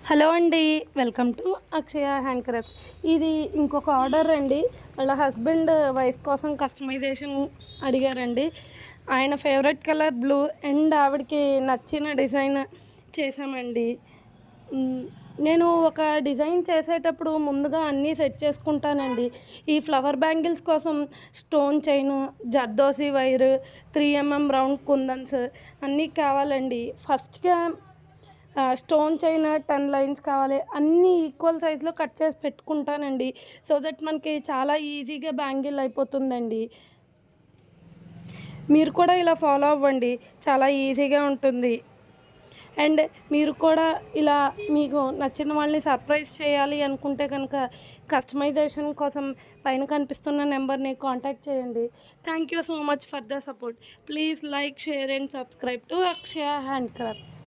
Hello అండి. Welcome to Akshaya hand crafts. ఇది ఇంకొక ఆర్డర్ అండి. వాళ్ళ హస్బెండ్ వైఫ్ కోసం కస్టమైజేషన్ అడిగారండి. ఆయన ఫేవరెట్ కలర్ బ్లూ అండ్ ఆవిడకి నచ్చిన డిజైన్ చేసామండి. నేను ఒక డిజైన్ చేసేటప్పుడు ముందుగా అన్నీ సెట్ చేసుకుంటానండి. ఈ ఫ్లవర్ బ్యాంగిల్స్ కోసం stone chain, zardozi wire, 3mm round kundans అన్నీ కావాలండి. ఫస్ట్గా స్టోన్ చైన్ 10 లైన్స్ కావాలి. అన్నీ ఈక్వల్ సైజులో కట్ చేసి పెట్టుకుంటానండి. సో దట్ మనకి చాలా ఈజీగా బ్యాంగిల్ అయిపోతుందండి. మీరు కూడా ఇలా ఫాలో అవ్వండి, చాలా ఈజీగా ఉంటుంది. అండ్ మీరు కూడా ఇలా మీకు నచ్చిన వాళ్ళని సర్ప్రైజ్ చేయాలి అనుకుంటే కనుక కస్టమైజేషన్ కోసం పైన కనిపిస్తున్న నెంబర్ని కాంటాక్ట్ చేయండి. Thank you so much for the support. Please like, share and subscribe to Akshaya hand crafts.